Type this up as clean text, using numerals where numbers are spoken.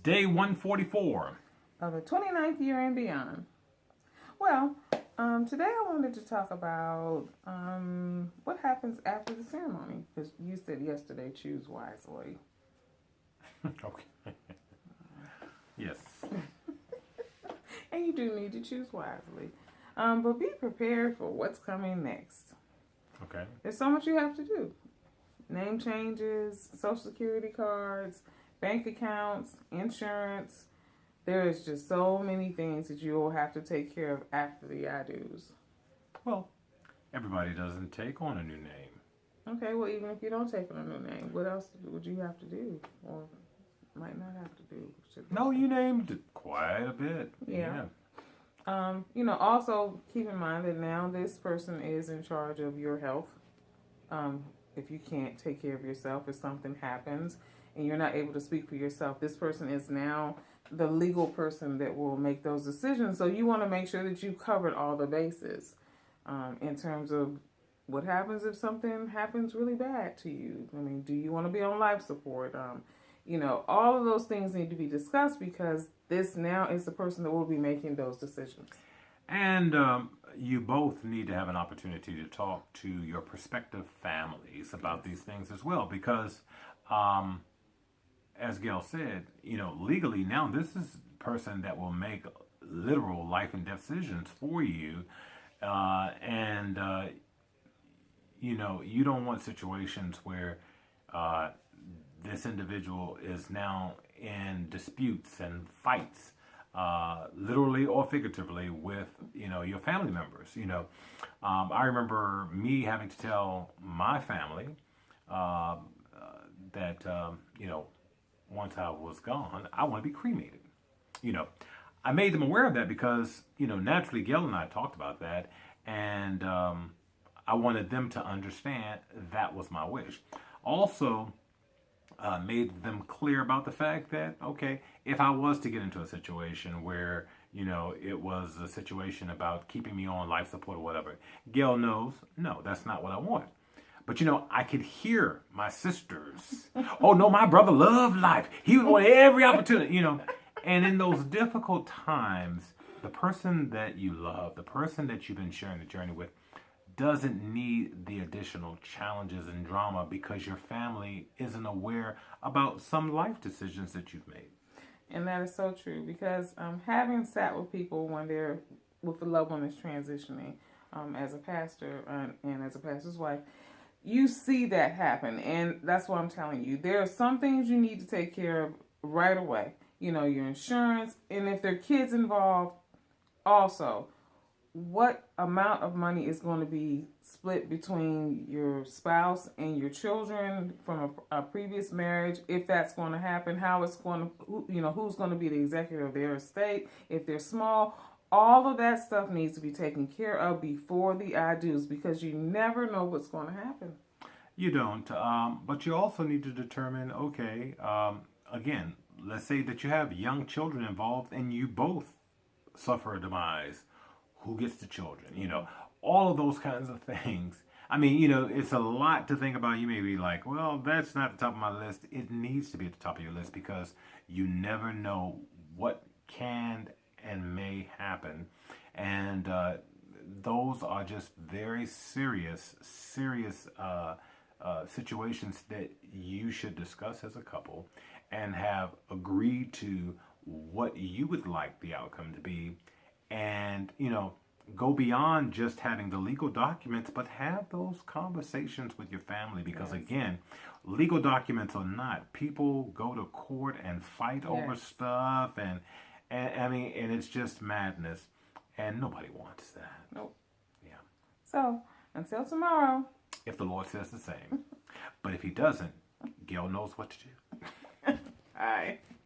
day 144 of the 29th year and beyond. Well, today I wanted to talk about what happens after the ceremony. Because you said yesterday, choose wisely. Okay. Yes. And you do need to choose wisely. But be prepared for what's coming next. Okay. There's so much you have to do. Name changes, social security cards, bank accounts, insurance. There is just so many things that you will have to take care of after the I-do's. Well, everybody doesn't take on a new name. Okay, well, even if you don't take on a new name, what else would you have to do? Or might not have to do? No, you named quite a bit. Yeah. Also keep in mind that now this person is in charge of your health. If you can't take care of yourself, if something happens and you're not able to speak for yourself, this person is now the legal person that will make those decisions. So you want to make sure that you've covered all the bases in terms of what happens if something happens really bad to you. I mean, do you want to be on life support? All of those things need to be discussed because this now is the person that will be making those decisions. And you both need to have an opportunity to talk to your prospective families about these things as well because, as Gail said, legally now this is the person that will make literal life and death decisions for you. You don't want situations where this individual is now in disputes and fights, literally or figuratively, with your family members. I remember me having to tell my family that once I was gone, I want to be cremated. I made them aware of that because naturally Gail and I talked about that, and I wanted them to understand that was my wish. Also, made them clear about the fact that, okay, if I was to get into a situation where, it was a situation about keeping me on life support or whatever, Gail knows, no, that's not what I want. But, I could hear my sisters, oh, no, my brother loved life. He would want every opportunity, And in those difficult times, the person that you love, the person that you've been sharing the journey with, doesn't need the additional challenges and drama because your family isn't aware about some life decisions that you've made. And that is so true because having sat with people when they're with a loved one is transitioning as a pastor and as a pastor's wife, you see that happen. And that's what I'm telling you. There are some things you need to take care of right away. Your insurance, and if there are kids involved, also. What amount of money is going to be split between your spouse and your children from a previous marriage? If that's going to happen, how it's going to, who's going to be the executor of their estate? If they're small, all of that stuff needs to be taken care of before the I-do's because you never know what's going to happen. You don't, but you also need to determine, okay, again, let's say that you have young children involved and you both suffer a demise. Who gets the children? All of those kinds of things. I mean, it's a lot to think about. You may be like, well, that's not the top of my list. It needs to be at the top of your list because you never know what can and may happen. And those are just very serious situations that you should discuss as a couple and have agreed to what you would like the outcome to be. And, go beyond just having the legal documents, but have those conversations with your family because, again, legal documents or not, people go to court and fight over stuff. And it's just madness. And nobody wants that. Nope. Yeah. So, until tomorrow. If the Lord says the same. But if he doesn't, Gail knows what to do. Bye.